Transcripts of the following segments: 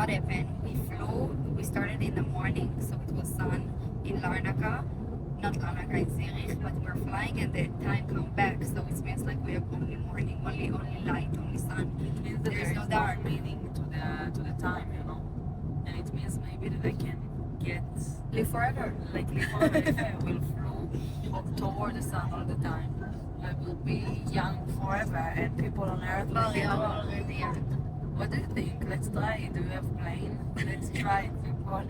whatever. We started in the morning, so it was sun in Larnaca. Not Larnaca, in Zurich, but we're flying and the time come back, so it means like we have only morning, only light, only sun. It means that There's there no is dark. no meaning to the time, you know. And it means maybe that I can get Live forever. like live forever if I will flow toward the sun all the time. I will be young forever, and people on Earth Well, will be yeah, old. already. What do you think? Let's try it. Do you have plane? Let's try it, people.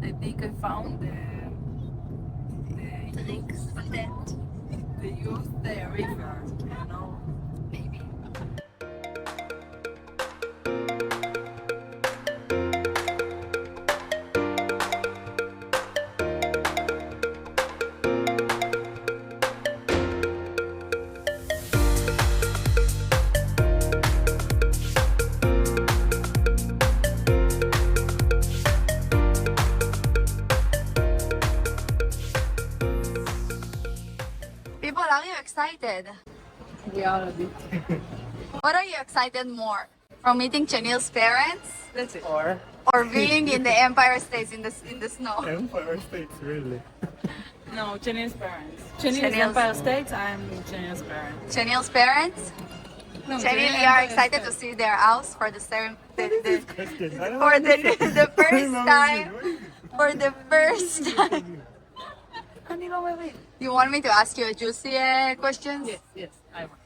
I think I found the Tricks for that. the youth river, you know. Maybe. People, are you excited? We are a bit. What are you excited more? From meeting Chanel's parents That's it. or being in the Empire States in the snow? Empire States, really. No, Chinese parents. Chinese Chanel's- Empire States, I'm Chinese parents. Chanel's parents? No, Chanel, Chinese you are Empire excited to States. see their house for the Question. I don't for the first know time. what you For the first time. Wait. You want me to ask you a juicy question? Yes, I want.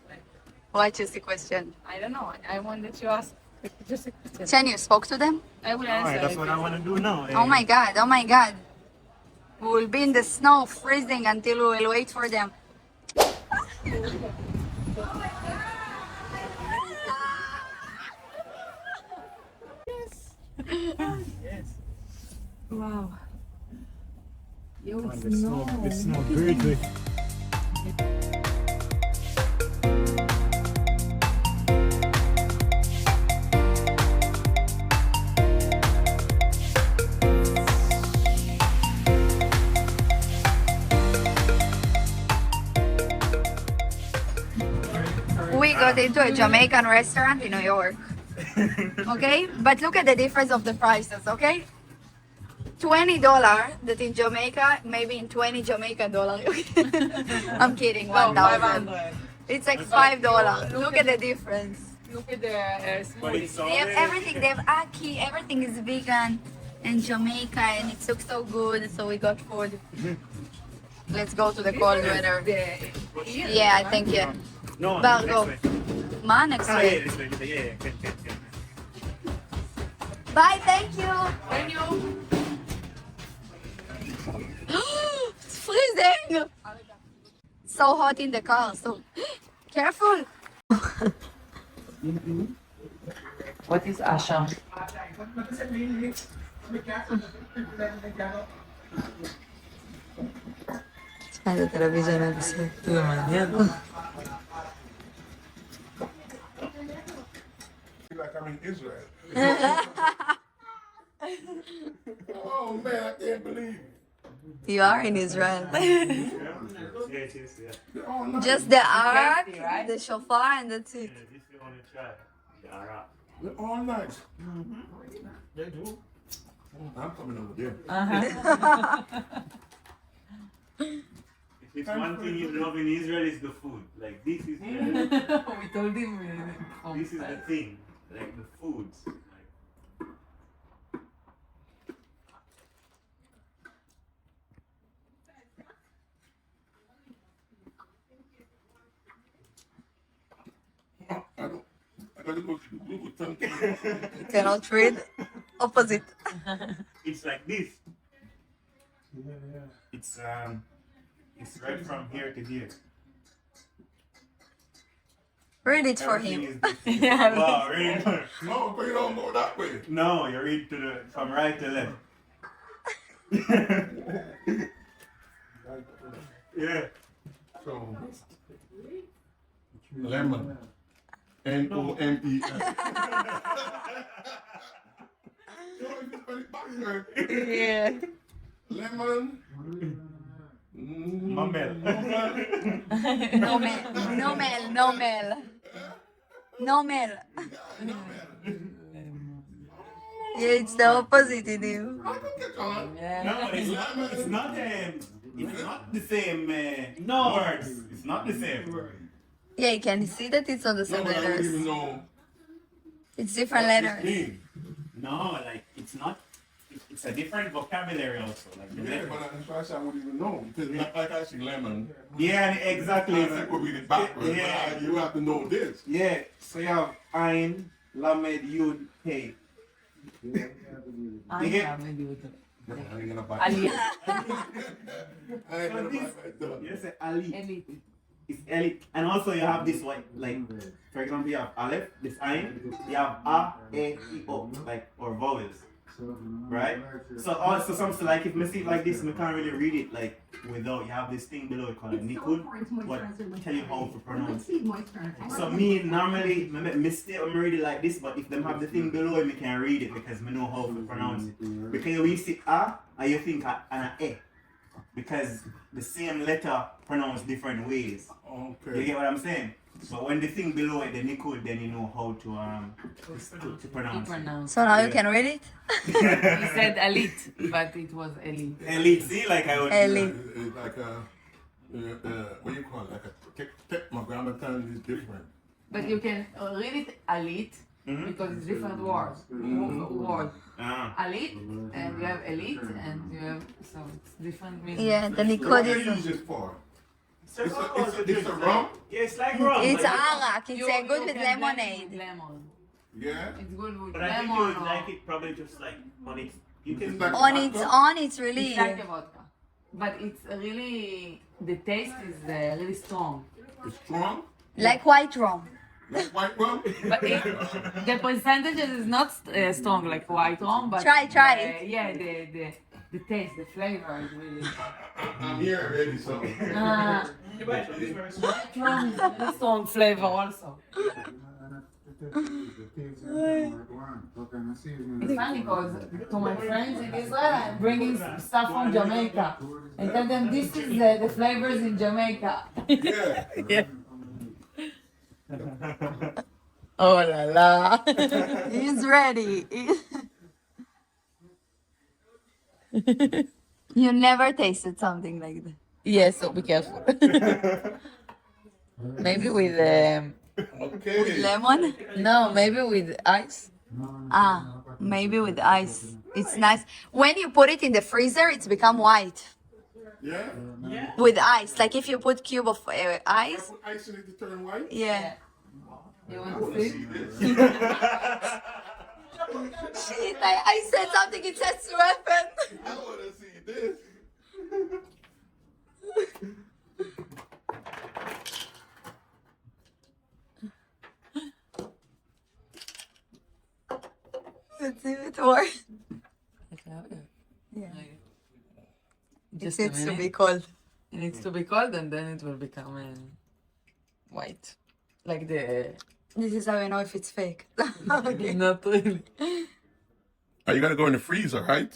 What juicy question? I don't know. I want that you ask just a question. Chen, you spoke to them? I will Alright, answer. that's what I want to do now. Oh my god, oh my god. We will be in the snow freezing until we will wait for them. Yes. Wow. Yo, Man, it's the snow, snow. the snow greatly. We got into a Jamaican restaurant in New York. Okay? But look at the difference of the prices, okay? $20 that in Jamaica, maybe in 20 Jamaican dollars. I'm kidding, No, 1,000. 500. It's like $5. Look at the difference. Look at the But smoothie. it's They have everything. They have ackee. Everything is vegan in Jamaica, and it looks so good. So we got food. Let's go to the cold weather. Yeah, I think yeah. No, But next go. way. Ma, next Ah, yeah, week. this way. Yeah. Good. Bye. Thank you. Thank you. It's freezing. So hot in the car. So careful. What is Asha? C'è la televisione di sé. Like I'm in Israel. Oh man, I can't believe it. You are in Israel. Yes. They're all nice. Just the ark, right? the shofar, and that's it. This you want to try. Yeah, alright. They're all nice. They do. I'm coming over there. If it's one thing you love in Israel, is the food. Like this is We told him. this is the thing. Like the foods. Like, I gotta go to the Google tongue. You cannot read. Opposite. it's like this. It's right from here to here. Read it for Everything him. is this. Wow, really? No, but you don't go that way. No, you read from right to left. Yeah. So, lemon. N-O-M-E-L. Yeah. Lemon. Mamel. No mel. No mel. No mel. No mel. Yeah, it's the opposite in you. I can catch on. No, it's not the same words. It's not the same. Yeah, you can see that it's not the No, same but I don't even letters. know It's different what this letters. means. No, like it's not. It's a different vocabulary also. Like the Yeah, letter. but that's why I said I wouldn't even know. Because it's not like I see lemon. Yeah, exactly. That would be the backwards. Yeah. But you have to know this. Yeah. So you have Ein, Lamed, Yud, Hey. I get- am maybe with I ain't gonna buy Ali. I ain't gonna buy that. You say Ali. Elite. It's elite. And also you have this one, like, for example, you have Aleph, this Ein, you have A, E, I, O, like, or vowels. Right? So also something like if I see it like this, I can't really read it like without you have this thing below it called Nikud, what tell you how to pronounce it. So me normally mistake when I read it like this, but if them have the thing below it, I can read it because I know how to pronounce it. Because when you see A and you think an E. Because the same letter pronounced different ways. You Okay. get what I'm saying? But when the thing below it, the Nikud, then you know how to pronounce it. Pronounce. So now you Yeah. can read it? He said elite, but it was elite. Elite, see, like I would. Elite. It's like a, what do you call it? Like a tetragrammaton is different. But you can read it elite because it's different words. Word. Ah. Elite, and you have elite, and you have, so it's different meaning. Yeah, the What Nikud do you is... use it for? It's a rum? Yeah, it's like rum. It's but- arak. It's You- good you with can blend it lemonade. with lemon. Yeah? It's good with But I think you lemon would or like it probably just like on its. You can. It's like On its really... it's like a vodka. But it's really, the taste is really strong. It's strong? Like white rum. Like white rum? But the percentages is not strong like white rum, but Try it. Yeah, the taste, the flavor is really. I'm here already, so. White rum is really strong flavor also. It's funny because to my friends in Israel, I'm bringing stuff from Jamaica. I tell them this is the flavors in Jamaica. Yeah. Oh la la. He's ready. You never tasted something like that. Yes, so be careful. Maybe with Okay. Lemon? no, maybe with ice. Ah, maybe with ice. It's nice. When you put it in the freezer, it's become white. Yeah? With ice. Like if you put cube of ice. Put ice in it to turn white? Yeah. You I want want to to see? see this. Shit, I said something, it says to happen. I want to see this. Let's see if it works. Yeah. It Just a needs to minute. be cold. It needs to be cold and then it will become white. Like the. This is how you know if it's fake. Okay. Not really. Oh, you gotta go in the freezer, right?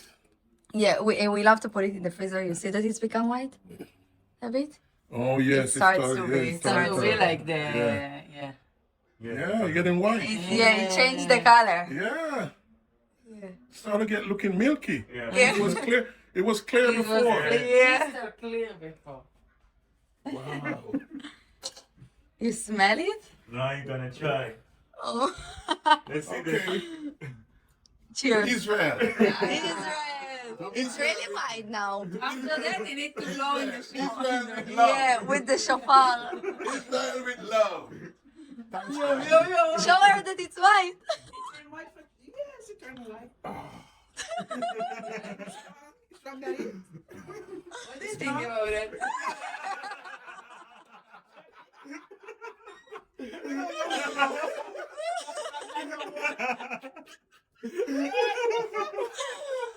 Yeah, we love to put it in the freezer. You see that it's become white? A bit? Oh yes, starts to yeah, be- it it So starts it to will be be like the. Yeah. Yeah. Yeah, you're getting white. Yeah, it changed the color. Yeah. Yeah. Started get looking milky. Yeah. It was clear. It was clear It was before. crystal clear before. Wow. You smell it? Now you're gonna try. Oh. Let's see Okay. Cheers. Israel. Israel. It's really white now. After that, you need to blow in the shower. Israel with love. Yeah, with the shofar. Israel with love. Thanks, God. Show her that it's white. Yes, it turned white. Strong daddy. What do you think about it?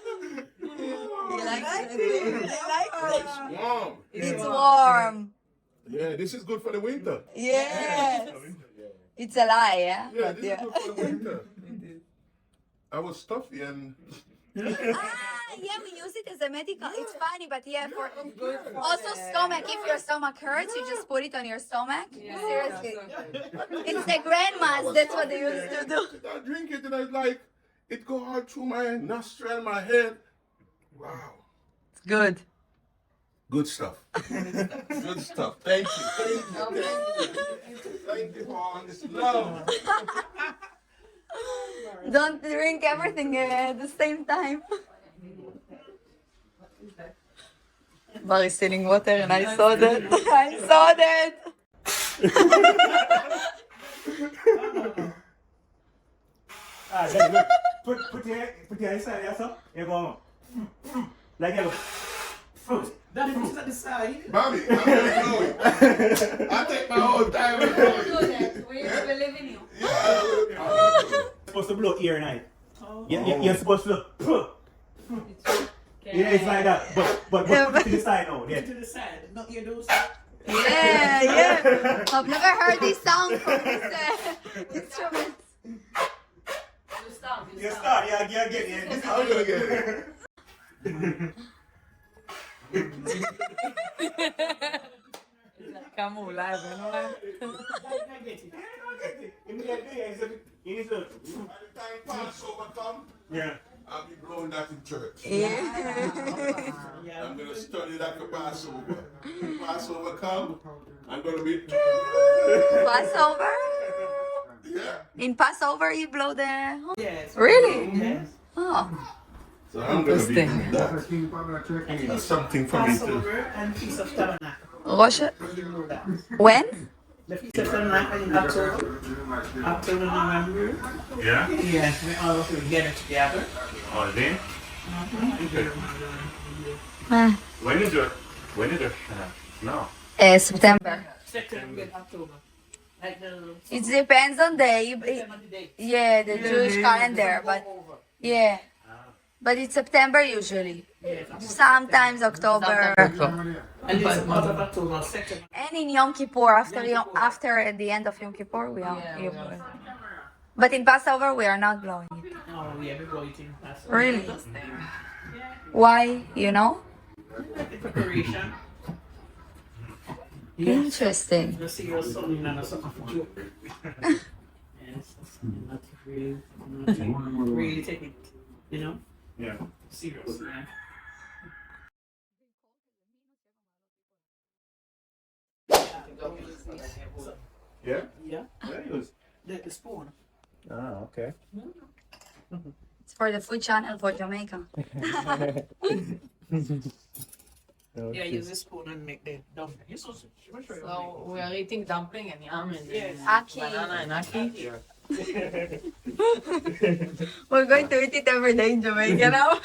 You like it? Warm. It's warm. Yeah, this is good for the winter. Yes. It's a lie, yeah? Yeah, But this yeah. is good for the winter. I was stuffy and Yeah, we use it as a medical. It's funny, but yeah, for also stomach. If your stomach hurts, you just put it on your stomach. Seriously, it's the grandmas. That's what they used to do. I drink it and I was like, It go all through my nostril, my head. Wow. It's good. Good stuff. Good stuff. Thank you. Thank you. Thank you for all this love. Don't drink everything at the same time. Bar is stealing water and I saw that. I saw that. Then look, put your inside yourself. You go like you go. That is at the side. Bobby, I'm gonna blow it. I take my whole time and blow it. We believe in you. Yeah. Supposed to blow ear and eye. You're supposed to. Yeah, it's like that. But put to the side now. Yeah. To the side, not your nose. Yeah, yeah. I've never heard this sound from this instrument. You stop. You start. Yeah, get it. I'm gonna get it. Come on, live, I get it. You need to. By the time Passover come, Yeah. I'll be blowing that in church. Yeah. I'm gonna study that for Passover. When Passover come, I'm gonna be. Passover? Yeah. In Passover you blow the... Yes. Really? Yes. Oh. So I'm gonna be doing that. That's something for me to. Passover and Feast of Tabernacle. Rosh... You know that. When? The Feast of Tabernacle in October. October, November. Yeah. Yes, we all of us get together. Oh, then. Ah, When is it? No. September. September and October. Like the It depends on the... day. Yeah, the Jewish calendar, but... Yeah. But it's September usually. Sometimes October. And it's out of October, September. And in Yom Kippur, after at the end of Yom Kippur, we are. But in Passover, we are not blowing it. Oh, yeah, we go eating Passover. Really? Why? You know? The preparation. Interesting. You see your son and something for joke. Yes, not really take it, you know, Yeah. serious. Yeah. Yeah? Yeah, Yeah, it was. the spoon. Ah, okay. It's for the food channel for Jamaica. Yeah, use the spoon and make the dumpling. You're so sure. So we are eating dumpling and yam and Yes. Aki. banana and aki. We're going to eat it every day in Jamaica now.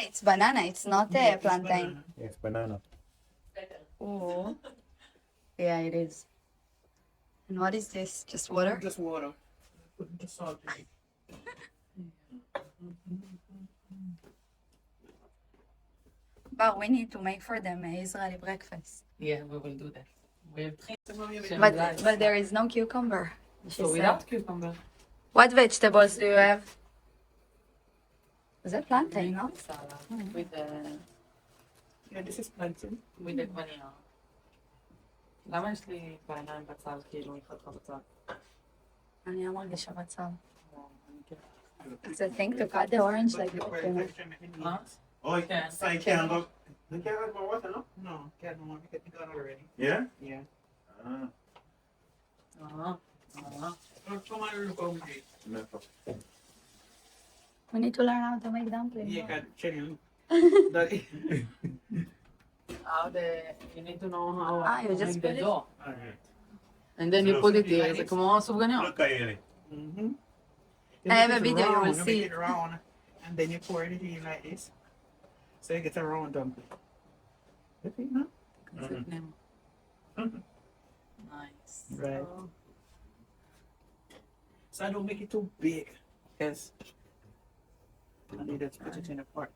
It's banana. It's not a plantain. Yes, banana. Oh. Yeah, it is. And what is this? Just water? Just water. Put the salt in it. But we need to make for them an Israeli breakfast. Yeah, we will do that. We have But there is no cucumber. She so said. without cucumber. What vegetables do you have? Is that plantain, no? Salad with the Yeah, this is plantain. גווניה. למה יש לי בעיניים בצל כאילו מתחתך בצל? אני מרגישה בצל. It's a thing to cut the orange like that. מה? Oh, Okay. so you can't go. You can't have more water, no? No, can't more because we got it already. Yeah? Yeah. Ah. Come on, look over here. We need to learn how to make dumplings. Yeah, got chilling. How you need to know how You to just make the put it- dough. Alright. And then you put it here, זה כמו סופגניות. Look at it. Mm-hmm. I have a video, you will see. Make it round, and then you pour it in like this. So you get a round dumpling. You think, no? Nice. Right. So I don't make it too big, because I need to put it in a pot.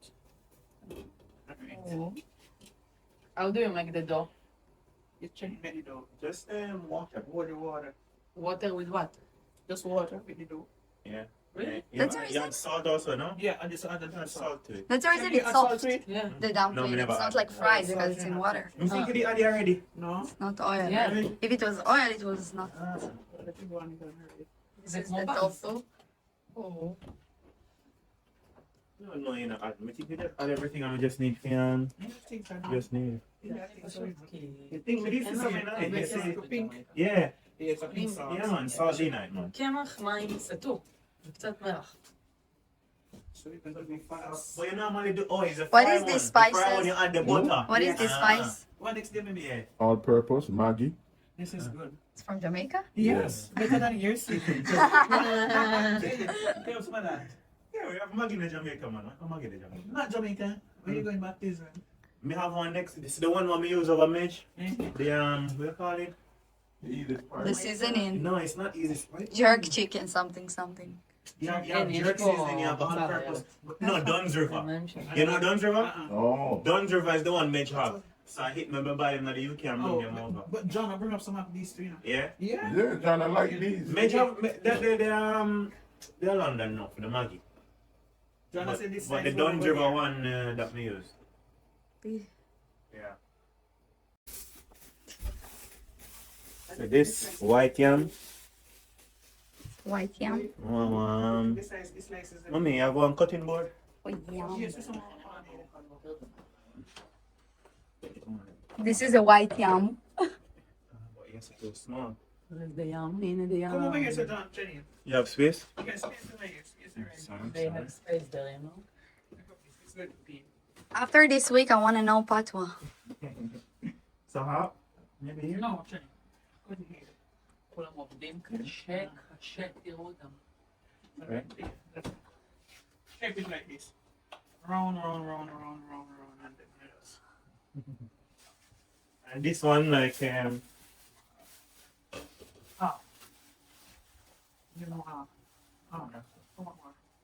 Alright. How do you make the dough? You check the dough. Just water. Water. Water with what? Just water with the dough. Yeah. Really? That's You add salt also, no? Yeah, and just add the Add salt. salt to it. That's the reason You it's add salt soft. to it? Yeah. The dumpling. No, we never It's not add. like fried because it's in water. You think you did already? No. Not oil. Yeah. If it was oil, it was not. that you want to hurry. Is it Is more the buns? tofu. Oh. No, you know, I think you just add everything and we just need to, You think so? just need. Yeah, I think so. You think this is something nice, you see? Pink. Yeah, Yeah, it's a pink sauce. yeah man, salty night man. קמח מים סתום, וקצת מלח. So you can do it fast. But you normally do, oh, it's a What fry is one. this The fry spices? one you add the butter. What is this spice? What next day, maybe? Yeah. All purpose, Maggie. This is good. It's from Jamaica? Yes, better than your secret. Tell us about that. Yeah, we have Maggie in Jamaica, man. I have Maggie in Jamaica. Not Jamaica. Where you going back to Israel? Me have one next. This is the one we use over Mitch. Eh? The what do you call it? The seasoning. No, it's not easy. What? Jerk chicken, something, something. You have jerk seasoning, you have all purpose. No, Dunn's River. You know Dunn's River? Oh. Dunn's River is the one Mitch have. So I hit me by him in the UK and bring them over. But John, I'll bring up some of these three now. Yeah? Yeah. Yeah, John, I like these. Mitch have, they're London now for the Maggie. John, I said this But the size Dunn's over River here. one that we use. Yeah. So this white yam. White yam. This size is the Mommy, you have one cutting board? White yam. Yes, this one. This is a white yam. Yes, it's too small. The yum, the yum. Come over here, Sir John. Jenny. You have space? You can space the layers. Yes, sir. They have space there, you know. It's good. After this week, I want to know patwa. So how? Maybe here? No, Jenny. Go ahead. כולם עובדים קשה, קשה, תראו אותם. Right. Shape it like this. Round, round, round, round, round, round, and then yes. And this one, like, You know how. Oh, come on.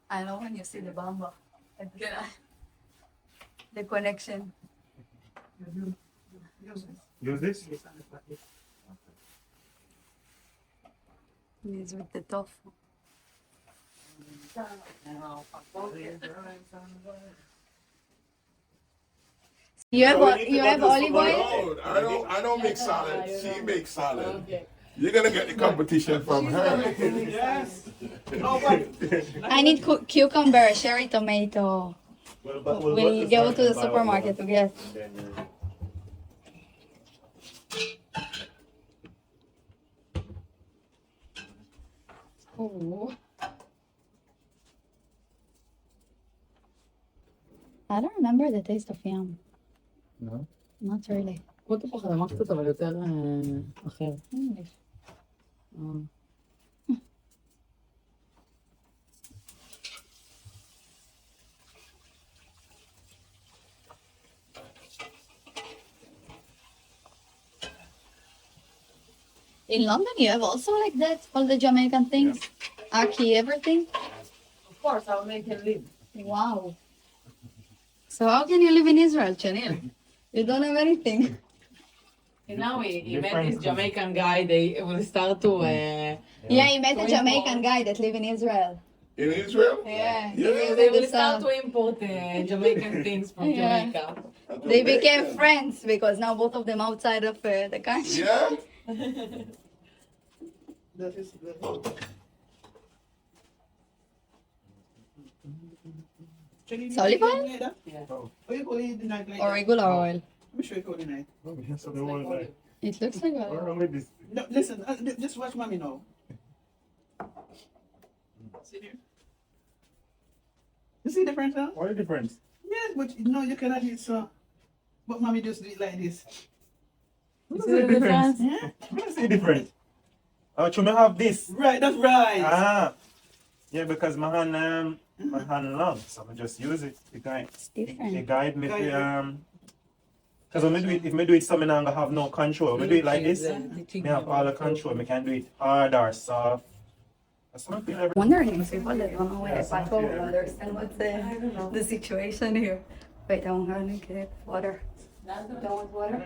I know when you see the bamba. The connection. Use this. use this? Yes, and it's like this. It's with the tofu. You have So we need to you go have to the olive oil? supermarket. No, I don't make salad. She makes salad. You're gonna get the competition from her. Yes. Oh, but I need cucumber, cherry tomato. We'll We go to the and buy what we supermarket to want. get. And then, Ooh. I don't remember the taste of yam. No? Not really. כמו תפוח אדמה קצת, אבל יותר אחר. In London, you have also like that, all the Jamaican things, Aki, everything. Of course, I'll make him live. Wow. So how can you live in Israel, Chanel? You don't have anything. You know, he met Different this Jamaican guy, they will start to... Yeah, he met a Jamaican guy that live in Israel. In Israel? Yeah. he Yeah. lives They in the will start south. to import Jamaican things from Yeah. Jamaica. They became friends because now both of them outside of the country. Yeah? that is the. It's olive oil? Yeah. Oh, you call it the night like Or that? regular oil. Let me show you call the night. Oh, yes, so the one like, It looks like what's oil. wrong with this? No, listen, just watch mommy now. See there? You see the difference now? What is the difference? Yes, but no, you cannot do it so. But mommy just do it like this. What's see the difference? Yeah? What's the difference? Oh, should I have this? Right, that's right. Ah, yeah, because my hand long, so I just use it. The guide, It's the different. guide me to because when I do it, if I do it something, I'm gonna have no control. When I do it like this, I have all the control. I can do it hard or soft. That's something every. Wondering if people that don't know where the pato will understand what's the situation here. Wait, I'm gonna get water. Don't want water?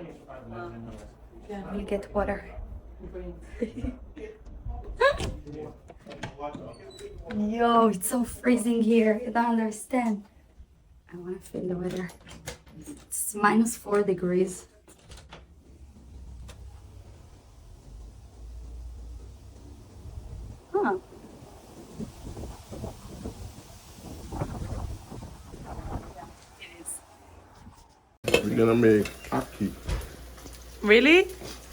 We'll get water. Yo, it's so freezing here. You don't understand. I want to feel the weather. It's -4 degrees. gonna make aki. Really?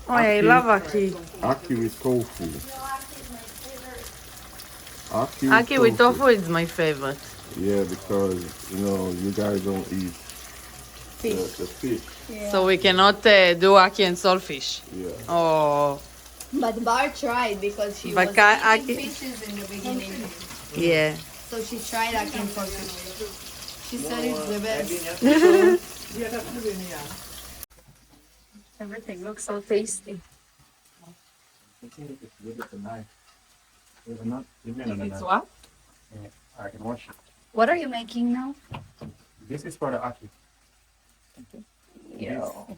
Oh, I love aki. Aki with tofu. Aki with tofu is my favorite. Yeah, because you guys don't eat the fish. So we cannot do aki and saltfish. Yeah. Oh, But Bar tried because she But was Ka- eating Aki- fishes in the beginning. yeah. So she tried ackee and saltfish. She said it's the best. Everything looks so tasty. It's what? I can wash it. What are you making now? This is for the aki. Yo.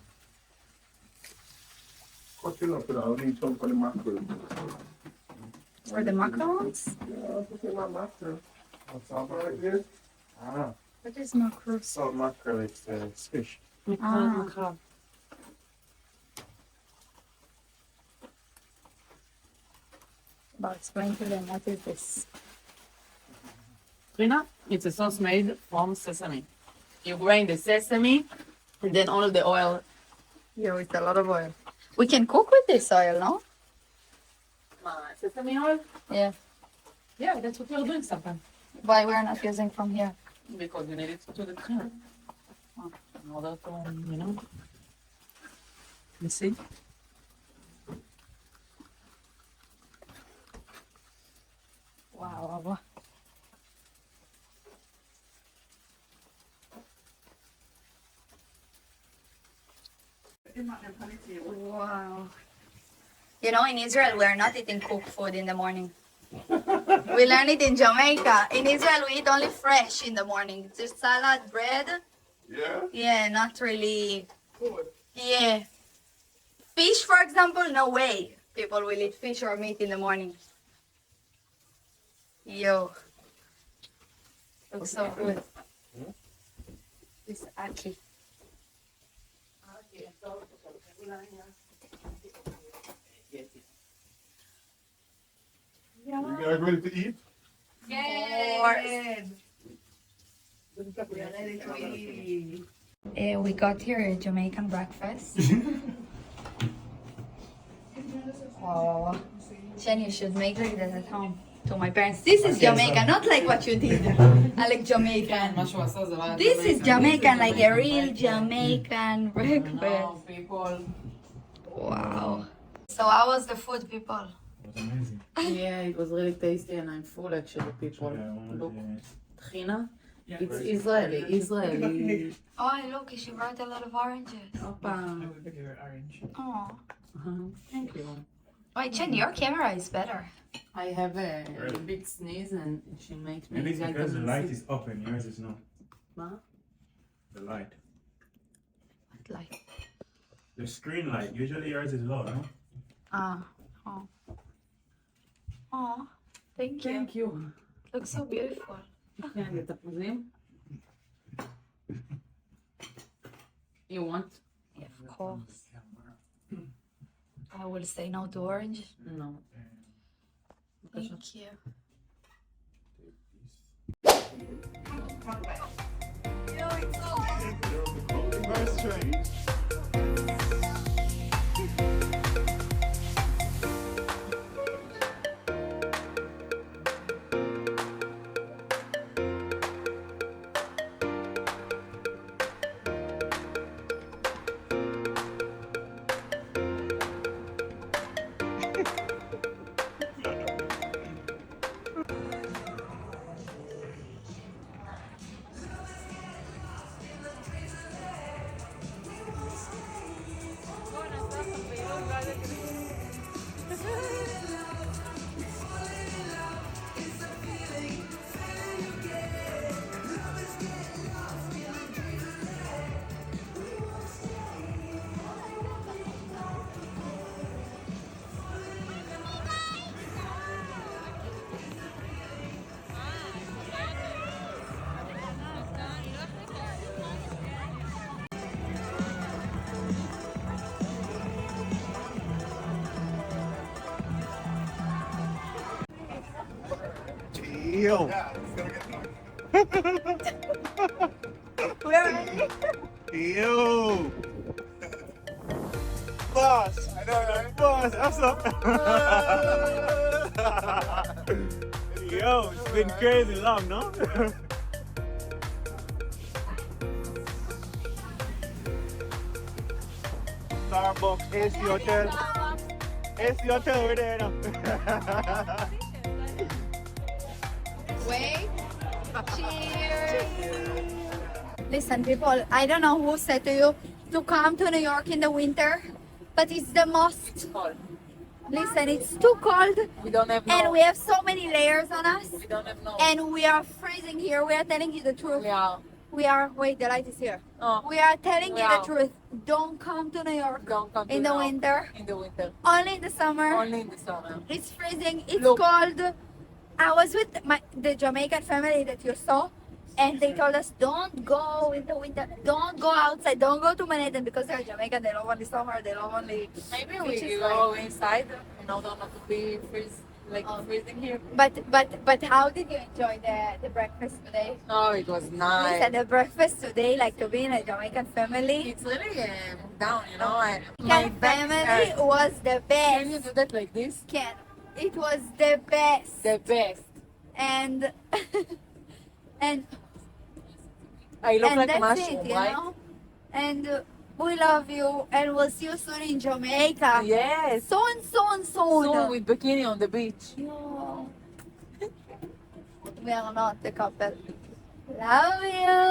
Cut it up, I'll need some for the mackerel. For the macarons? Yeah, I'll put in my mackerel. Something like this. What is mackerel? So mackerel, it's fish. Ah. But explain to them what is this. Trina, it's a sauce made from sesame. You grind the sesame and then all the oil. Yo, it's a lot of oil. We can cook with this oil, no? Sesame oil? Yeah. Yeah, that's what we're doing sometimes. Why we're not using from here? Because you need it to the trina. In order to, You see? Wow. Wow. You know, in Israel, we're not eating cooked food in the morning. We learn it in Jamaica. In Israel, we eat only fresh in the morning. Just salad, bread. Yeah? Yeah, not really. Yeah. Fish, for example, no way. People will eat fish or meat in the morning. Yo. Looks so good. This aki. You guys ready to eat? We got here a Jamaican breakfast. Wow. Jen, you should make like that at home to my parents. This is Jamaican, not like what you did. I like Jamaican. This is Jamaican, like a real Jamaican breakfast. No, people. Wow. So how was the food, people? It was amazing. Yeah, it was really tasty and I'm full actually, people. Look, Trina, it's Israeli. Oh, look, she brought a lot of oranges. Opa. Oh. Thank you. Wait, Jen, your camera is better. I have a big sneeze and she makes me Maybe it's because the vitamin light C. is up and yours is not. What? The light. Like, The screen light. Usually yours is low, no? oh. Oh, thank you. Thank you. Looks so beautiful. Can I get the puzzle? You want? Yeah, of course. I will say no to orange. No. Thank you. Yo. We're ready. Yo! Boss! I know, right? Boss, what's up? Yo, it's been crazy long, no? Starbucks, AC Hotel. AC Hotel over there now. Wait. Cheers. Listen, people, I don't know who said to you to come to New York in the winter, but it's the most. Listen, it's too cold, We don't have no. and we have so many layers on us, We don't have no. and we are freezing here. We are telling you the truth. Yeah. We are. Wait, the light is here. Oh, We are telling you Yeah. the truth. Don't come to New York don't come to in the now. winter. In the winter. Only in the summer. Only in the summer. It's freezing. It's Look. cold. I was with the Jamaican family that you saw, and they told us don't go in the winter. Don't go outside. Don't go to Manhattan because they're Jamaican. They love only summer. They love only. Maybe Which we is go inside. Don't have to be freezing here. But how did you enjoy the breakfast today? Oh, it was nice. Listen, the breakfast today, like to be in a Jamaican family. It's really down, you know. My Jamaican back family hurts. was the Can you best. do that like this? Can it was the best. The best. And and I look and like a that's mushroom, it, you right? know. And we love you, and we'll see you soon in Jamaica. Yes. Soon. Soon with bikini on the beach. Yo. We are not a couple. Love you.